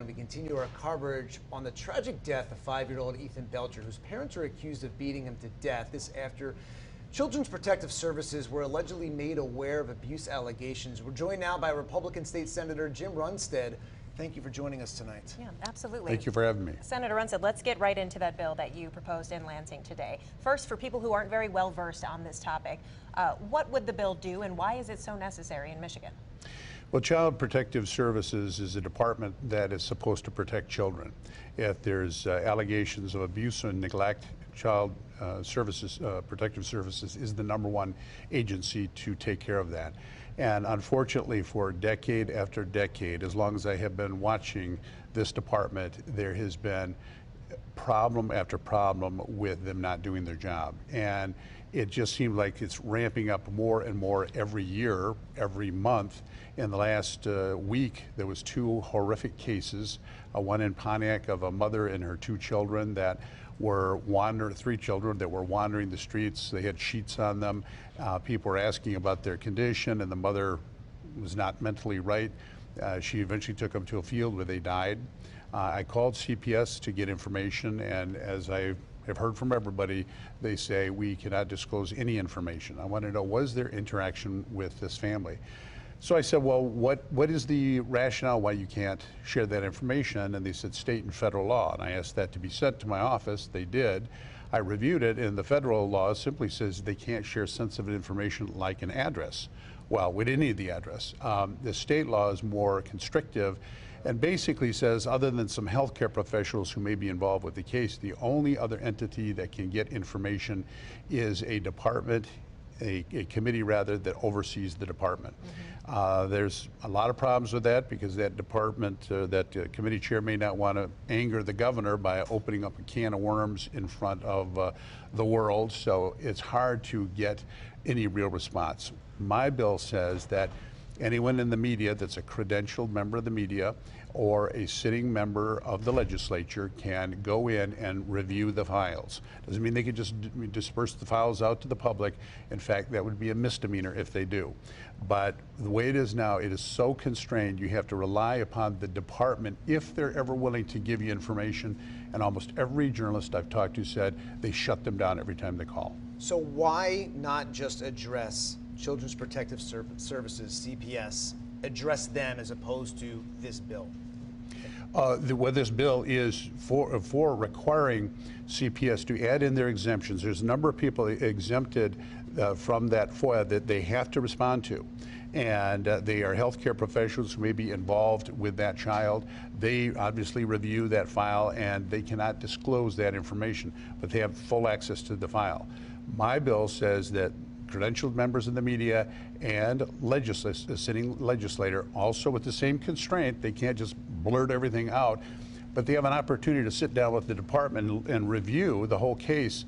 We continue our coverage on the tragic death of 5-year-old Ethan Belcher, whose parents are accused of beating him to death. This after Children's Protective Services were allegedly made aware of abuse allegations. We're joined now by Republican State Senator Jim Runestad. Thank you for joining us tonight. Yeah, absolutely. Thank you for having me. Senator Runestad, let's get right into that bill that you proposed in Lansing today. First, for people who aren't very well versed on this topic, what would the bill do and why is it so necessary in Michigan? Well, Child Protective Services is a department that is supposed to protect children. If there's allegations of abuse and neglect, Child Protective Services is the #1 agency to take care of that. And unfortunately, for decade after decade, as long as I have been watching this department, there has been problem after problem with them not doing their job. And it just seems like it's ramping up more and more every year, every month. In the last week, there was 2 horrific cases, one in Pontiac of a mother and her 2 children that were 3 children that were wandering the streets. They had sheets on them. People were asking about their condition, and the mother was not mentally right. She eventually took them to a field where they died. I called CPS to get information, and as I have heard from everybody, they say we cannot disclose any information. I want to know, was there interaction with this family? So I said, well, what is the rationale why you can't share that information? And they said state and federal law. And I asked that to be sent to my office. They did. I reviewed it, and the federal law simply says they can't share sensitive information like an address. Well, we didn't need the address. The state law is more constrictive and basically says, other than some healthcare professionals who may be involved with the case, the only other entity that can get information is a department, a committee rather, that oversees the department. There's a lot of problems with that because that department, that committee chair may not want to anger the governor by opening up a can of worms in front of the world, so it's hard to get any real response. My bill says that anyone in the media that's a credentialed member of the media or a sitting member of the legislature can go in and review the files. Doesn't mean they can just disperse the files out to the public. In fact, that would be a misdemeanor if they do. But the way it is now, it is so constrained, you have to rely upon the department if they're ever willing to give you information. And almost every journalist I've talked to said they shut them down every time they call. So why not just address Children's Protective Services, CPS, address them as opposed to this bill? What this bill is for requiring CPS to add in their exemptions. There's a number of people exempted from that FOIA that they have to respond to. And they are healthcare professionals who may be involved with that child. They obviously review that file and they cannot disclose that information, but they have full access to the file. My bill says that credentialed members of the media and a sitting legislator, also with the same constraint, they can't just blurt everything out, but they have an opportunity to sit down with the department and review the whole case.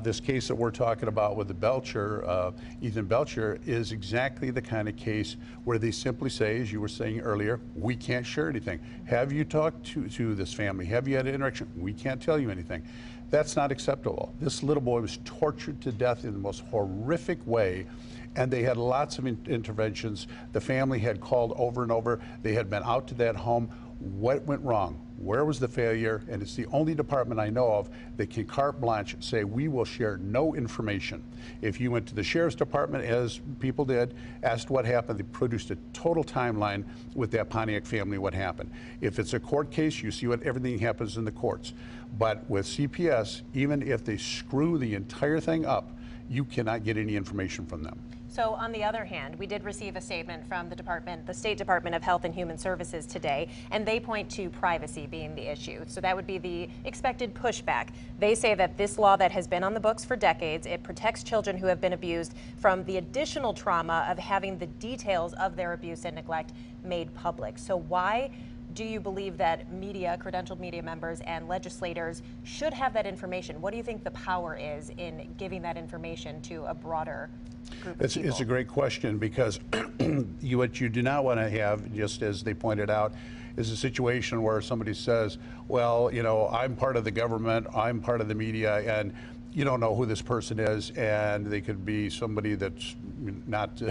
This case that we're talking about with the Belcher, Ethan Belcher, is exactly the kind of case where they simply say, as you were saying earlier, we can't share anything. Have you talked to this family? Have you had an interaction? We can't tell you anything. That's not acceptable. This little boy was tortured to death in the most horrific way, and they had lots of interventions. The family had called over and over. They had been out to that home. What went wrong? Where was the failure? And it's the only department I know of that can carte blanche say we will share no information. If you went to the sheriff's department, as people did, asked what happened, they produced a total timeline with that Pontiac family, what happened. If it's a court case, you see what everything happens in the courts. But with CPS, even if they screw the entire thing up, you cannot get any information from them. So on the other hand, we did receive a statement from the State Department of Health and Human Services today, and they point to privacy being the issue. So that would be the expected pushback. They say that this law that has been on the books for decades, it protects children who have been abused from the additional trauma of having the details of their abuse and neglect made public. So why do you believe that media, credentialed media members and legislators should have that information? What do you think the power is in giving that information to a broader group of people? It's a great question because what you do not want to have, just as they pointed out, is a situation where somebody says, well, you know, I'm part of the government, I'm part of the media, and you don't know who this person is, and they could be somebody that's not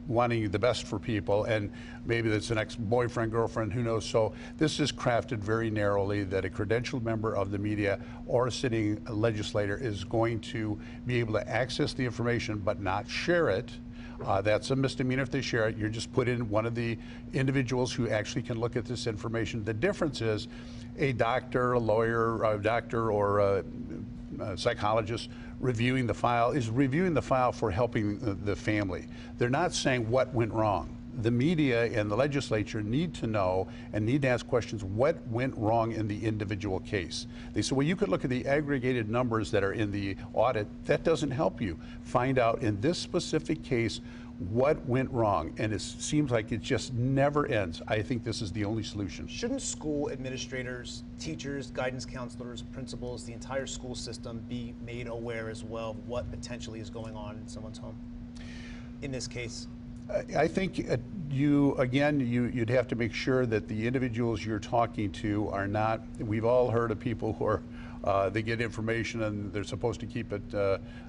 wanting the best for people, and maybe that's an ex-boyfriend, girlfriend, who knows. So this is crafted very narrowly that a credentialed member of the media or a sitting legislator is going to be able to access the information but not share it. That's a misdemeanor if they share it. You're just put in one of the individuals who actually can look at this information. The difference is a doctor, a lawyer, a doctor, or a psychologist reviewing the file is reviewing the file for helping the family. They're not saying what went wrong. The media and the legislature need to know and need to ask questions, what went wrong in the individual case? They say, well, you could look at the aggregated numbers that are in the audit. That doesn't help you. Find out in this specific case what went wrong, and it seems like it just never ends. I think this is the only solution. Shouldn't school administrators, teachers, guidance counselors, principals, the entire school system be made aware as well of what potentially is going on in someone's home in this case? I think you'd have to make sure that the individuals you're talking to are not, we've all heard of people who are, they get information and they're supposed to keep it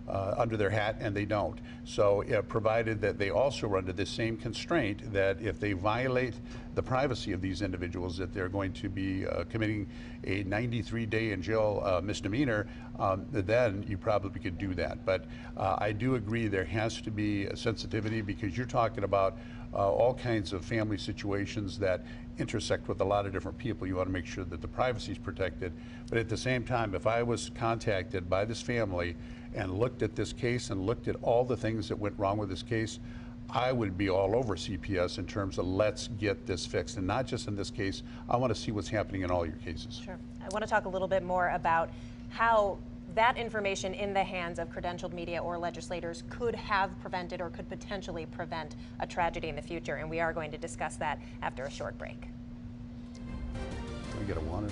under their hat, and they don't. So provided that they also are under the same constraint that if they violate the privacy of these individuals, that they're going to be committing a 93-day in jail misdemeanor, then you probably could do that. But I do agree there has to be a sensitivity, because you're talking about all kinds of family situations that intersect with a lot of different people. You want to make sure that the privacy is protected. But at the same time, if I was contacted by this family and looked at this case and looked at all the things that went wrong with this case, I would be all over CPS in terms of let's get this fixed. And not just in this case, I want to see what's happening in all your cases. Sure. I want to talk a little bit more about how that information in the hands of credentialed media or legislators could have prevented or could potentially prevent a tragedy in the future. And we are going to discuss that after a short break. Can we get a water?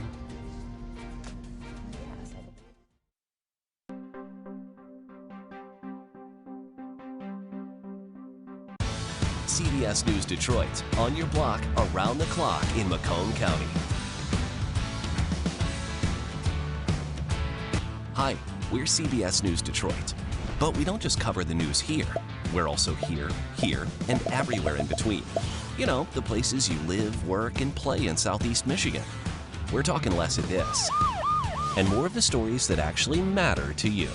CBS News Detroit, on your block, around the clock in Macomb County. Hi, we're CBS News Detroit, but we don't just cover the news here. We're also here, and everywhere in between. You know, the places you live, work, and play in Southeast Michigan. We're talking less of this, and more of the stories that actually matter to you.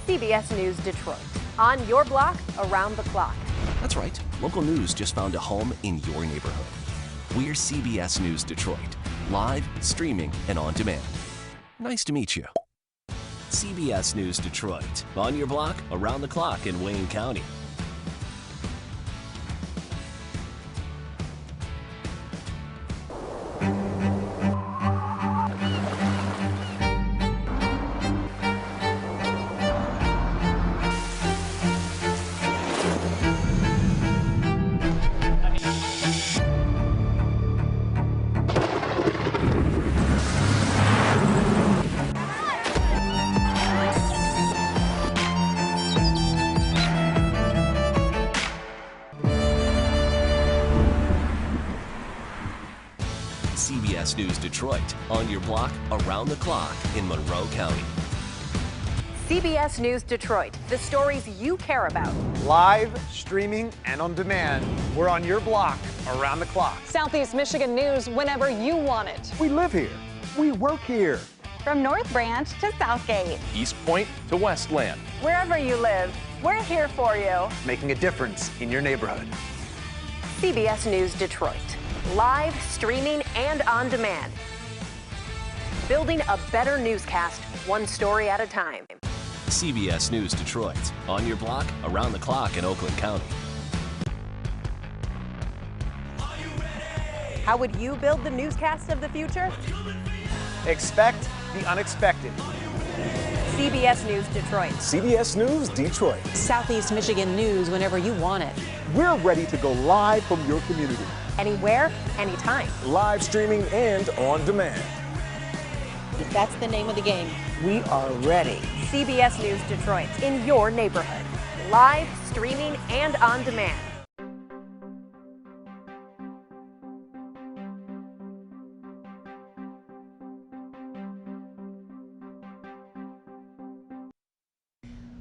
CBS News Detroit, on your block, around the clock. That's right, local news just found a home in your neighborhood. We're CBS News Detroit, live, streaming, and on demand. Nice to meet you. CBS News Detroit, on your block, around the clock in Wayne County. CBS News Detroit, on your block, around the clock in Monroe County. CBS News Detroit, the stories you care about. Live, streaming, and on demand. We're on your block, around the clock. Southeast Michigan news whenever you want it. We live here. We work here. From North Branch to Southgate. East Point to Westland. Wherever you live, we're here for you. Making a difference in your neighborhood. CBS News Detroit, live, streaming, and on demand. Building a better newscast, one story at a time. CBS News Detroit, on your block, around the clock in Oakland County. How would you build the newscast of the future? Expect the unexpected. CBS News Detroit. CBS News Detroit. Southeast Michigan news whenever you want it. We're ready to go live from your community. Anywhere, anytime. Live streaming and on demand. If that's the name of the game. We are ready. CBS News Detroit, in your neighborhood. Live, streaming, and on demand.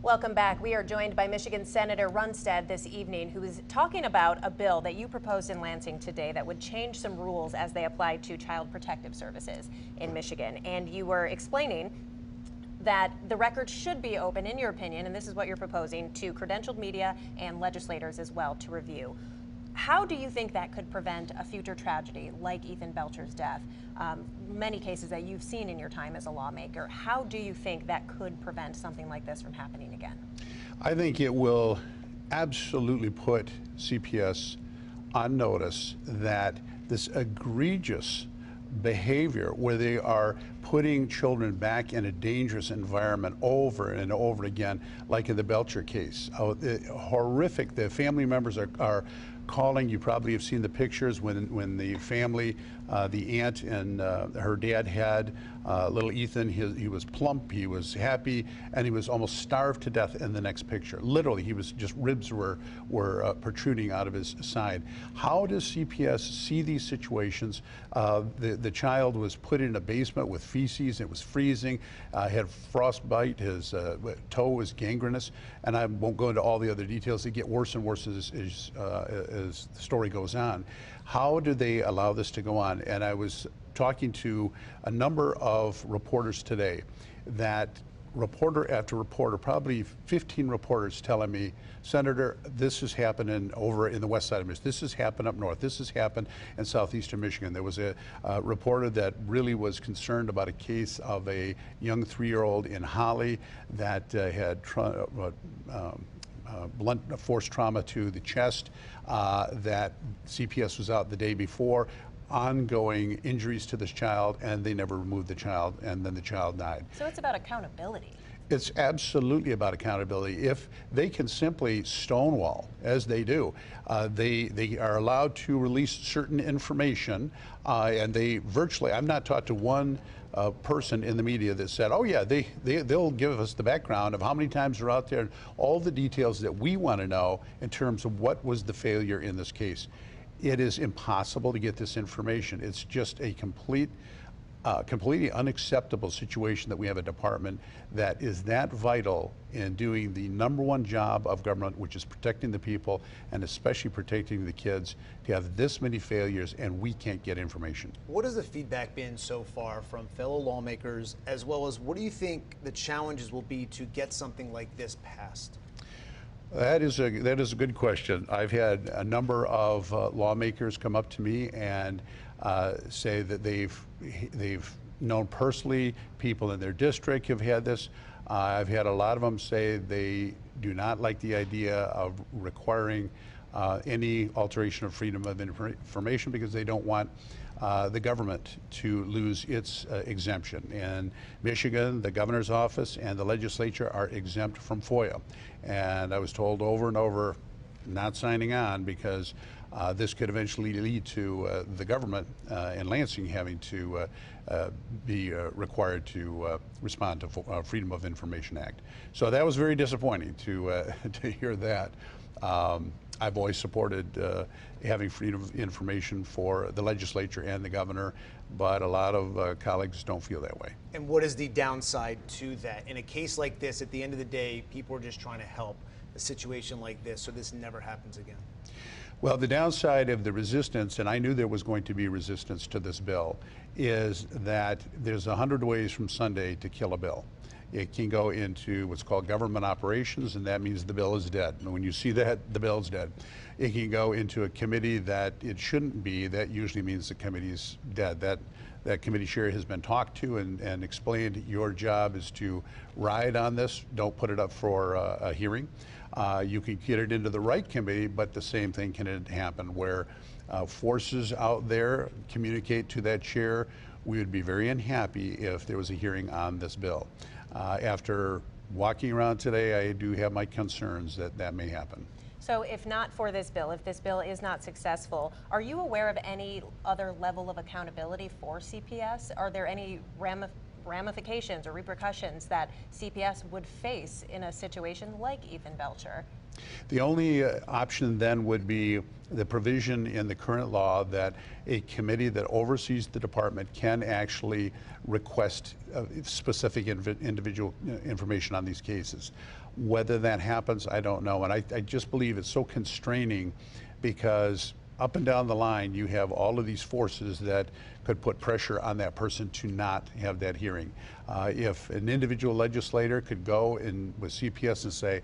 Welcome back. We are joined by Michigan Senator Runestad this evening, who is talking about a bill that you proposed in Lansing today that would change some rules as they apply to child protective services in Michigan. And you were explaining that the record should be open, in your opinion, and this is what you're proposing, to credentialed media and legislators as well to review. How do you think that could prevent a future tragedy like Ethan Belcher's death? Many cases that you've seen in your time as a lawmaker. How do you think that could prevent something like this from happening again? I think it will absolutely put CPS on notice that this egregious behavior where they are putting children back in a dangerous environment over and over again, like in the Belcher case. Horrific. The family members are calling. You probably have seen the pictures when the family, the aunt and her dad had little Ethan. He was plump, he was happy, and he was almost starved to death in the next picture. Literally, he was just, ribs were protruding out of his side. How does CPS see these situations? The child was put in a basement with feces. It was freezing, had frostbite, his toe was gangrenous, and I won't go into all the other details. They get worse and worse as the story goes on. How do they allow this to go on? And I was talking to a number of reporters today, that reporter after reporter, probably 15 reporters telling me, Senator, this has happened over in the west side of Michigan. This has happened up north. This has happened in southeastern Michigan. There was a reporter that really was concerned about a case of a young 3-year-old in Holly that had blunt force trauma to the chest, that CPS was out the day before, ongoing injuries to this child, and they never removed the child, and then the child died. So it's about accountability. It's absolutely about accountability. If they can simply stonewall, as they do, they are allowed to release certain information, and they virtually, I've not talked to one person in the media that said, oh yeah, they'll give us the background of how many times they're out there and all the details that we want to know in terms of what was the failure in this case. It is impossible to get this information. It's just a completely unacceptable situation that we have a department that is that vital in doing the #1 job of government, which is protecting the people and especially protecting the kids, to have this many failures and we can't get information. What has the feedback been so far from fellow lawmakers, as well as what do you think the challenges will be to get something like this passed? That is a good question. I've had a number of lawmakers come up to me and say that they've known personally people in their district have had this. I've had a lot of them say they do not like the idea of requiring any alteration of freedom of information because they don't want the government to lose its exemption. In Michigan, the governor's office and the legislature are exempt from FOIA. And I was told over and over, not signing on, because this could eventually lead to the government in Lansing having to be required to respond to Freedom of Information Act. So that was very disappointing to hear that. I've always supported having freedom of information for the legislature and the governor, but a lot of colleagues don't feel that way. And what is the downside to that? In a case like this, at the end of the day, people are just trying to help a situation like this so this never happens again. Well, the downside of the resistance, and I knew there was going to be resistance to this bill, is that there's 100 ways from Sunday to kill a bill. It can go into what's called government operations, and that means the bill is dead. And when you see that, the bill's dead. It can go into a committee that it shouldn't be. That usually means the committee's dead. That committee chair has been talked to and explained your job is to ride on this. Don't put it up for a hearing. You can get it into the right committee, but the same thing can happen where forces out there communicate to that chair. We would be very unhappy if there was a hearing on this bill. After walking around today, I do have my concerns that that may happen. So if not for this bill, if this bill is not successful, are you aware of any other level of accountability for CPS? Are there any ramifications or repercussions that CPS would face in a situation like Ethan Belcher? The only option then would be the provision in the current law that a committee that oversees the department can actually request specific individual information on these cases. Whether that happens, I don't know. And I just believe it's so constraining because up and down the line, you have all of these forces that could put pressure on that person to not have that hearing. If an individual legislator could go in with CPS and say,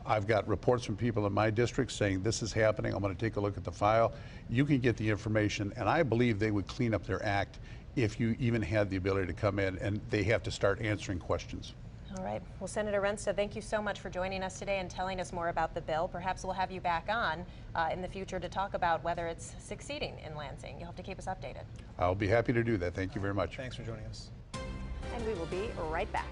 I've got reports from people in my district saying this is happening, I'm going to take a look at the file, you can get the information, and I believe they would clean up their act if you even had the ability to come in and they have to start answering questions. All right. Well, Senator Runestad, thank you so much for joining us today and telling us more about the bill. Perhaps we'll have you back on in the future to talk about whether it's succeeding in Lansing. You'll have to keep us updated. I'll be happy to do that. Thank you very much. Thanks for joining us. And we will be right back.